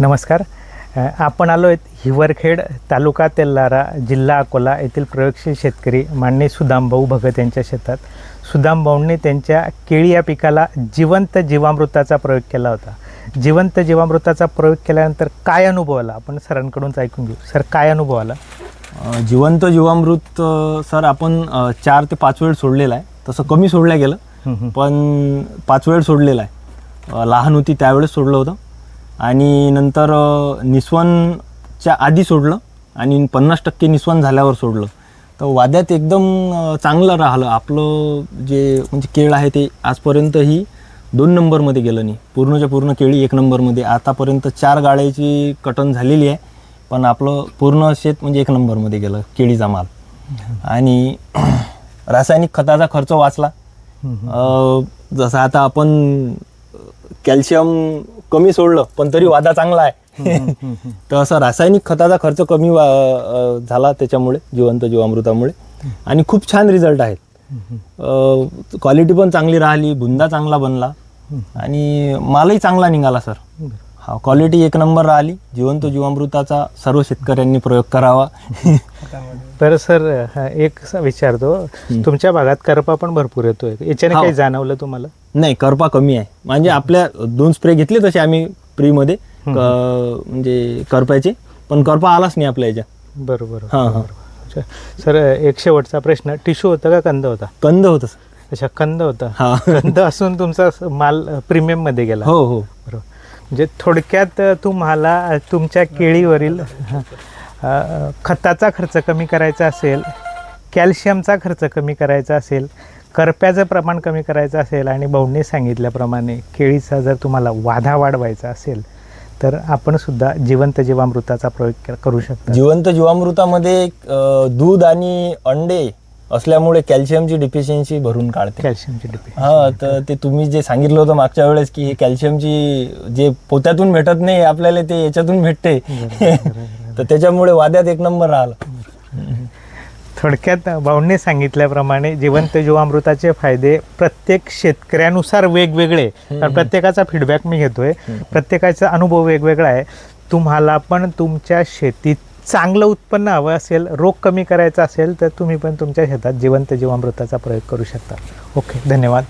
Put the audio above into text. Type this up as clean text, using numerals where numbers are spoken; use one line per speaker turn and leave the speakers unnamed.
नमस्कार. आपण आलो आहेत हिवरखेड, तालुका तेल्लारा, जिल्हा अकोला येथील प्रयोगशील शेतकरी माननीय सुदामभाऊ भगत यांच्या शेतात. सुदामभाऊंनी त्यांच्या केळी या पिकाला जिवंत जीवामृताचा प्रयोग केला होता. जिवंत जीवामृताचा प्रयोग केल्यानंतर काय अनुभव आला आपण सरांकडूनच ऐकून घेऊ. सर, काय अनुभव आला?
जिवंत जीवामृत सर आपण 4 ते 5 वेळ सोडलेला आहे. तसं कमी सोडलं गेलं पण 5 वेळ सोडलेला आहे. लहान होती त्यावेळेस सोडलं होतं आणि नंतर निस्वनच्या आधी सोडलं आणि 50% निस्वन झाल्यावर सोडलं. तर वाद्यात एकदम चांगलं राहिलं. आपलं जे म्हणजे केळ आहे ते आजपर्यंतही 2 नंबरमध्ये गेलं नाही. पूर्णच्या पूर्ण केळी 1 नंबरमध्ये. आतापर्यंत 4 गाड्याची कटन झालेली आहे पण आपलं पूर्ण शेत म्हणजे 1 नंबरमध्ये गेलं केळीचा माल. आणि रासायनिक खताचा खर्च वाचला. जसं आता आपण कॅल्शियम कमी सोडलं पण तरी वादा चांगला आहे. तर असं रासायनिक खताचा खर्च कमी झाला त्याच्यामुळे, जिवंत जीवामृतामुळे. आणि खूप छान रिझल्ट आहेत. क्वालिटी पण चांगली राहिली, बुंदा चांगला बनला आणि मालही चांगला निघाला सर. हा, क्वालिटी 1 नंबर राहिली. जिवंत जीवामृताचा सर्व शेतकऱ्यांनी प्रयोग करावा.
तर सर, एक विचारतो, तुमच्या भागात करपा पण भरपूर येतोय, याच्याने काही जाणवलं तुम्हाला?
नाही, करपा कमी आहे. म्हणजे आपल्या 2 स्प्रे घेतले तसे आम्ही फ्रीमध्ये म्हणजे करपायचे, पण करपा आलाच नाही आपल्या याच्यात.
बरोबर. हां. सर, एक शेवटचा प्रश्न, टिश्यू होता का कंद होता?
कंद होतं.
अच्छा, कंद होता.
हा,
कंद असून तुमचा माल प्रीमियम मध्ये गेला?
हो हो,
बरोबर. म्हणजे थोडक्यात तुम्हाला तुमच्या केळीवरील खताचा खर्च कमी करायचा असेल, कॅल्शियमचा खर्च कमी करायचा असेल, करप्याचं प्रमाण कमी करायचं असेल आणि भाऊंनी सांगितल्याप्रमाणे केळीचा जर तुम्हाला वाधा वाढवायचा असेल तर आपण सुद्धा जिवंत जीवामृताचा प्रयोग करू शकता.
जिवंत जीवामृतामध्ये दूध आणि अंडे असल्यामुळे कॅल्शियमची डिफिशियन्सी भरून काढते.
कॅल्शियमची डिफिशियन्सी.
हा, तर ते तुम्ही जे सांगितलं होतं मागच्या वेळेस की हे कॅल्शियमची जे पोत्यातून भेटत नाही आपल्याला ते याच्यातून भेटते. तर त्याच्यामुळे वाद्यात 1 नंबर राहिला.
थोडक्यात भाऊंनी सांगितल्याप्रमाणे जिवंत जीवामृताचे फायदे प्रत्येक शेतकऱ्यानुसार वेगवेगळे, कारण प्रत्येकाचा फीडबॅक मी घेतोय, प्रत्येकाचा अनुभव वेगवेगळा आहे. तुम्हाला पण तुमच्या शेतीत चांगलं उत्पन्न हवं असेल, रोग कमी करायचा असेल तर तुम्ही पण तुमच्या शेतात जिवंत जीवामृताचा प्रयोग करू शकता. ओके, धन्यवाद.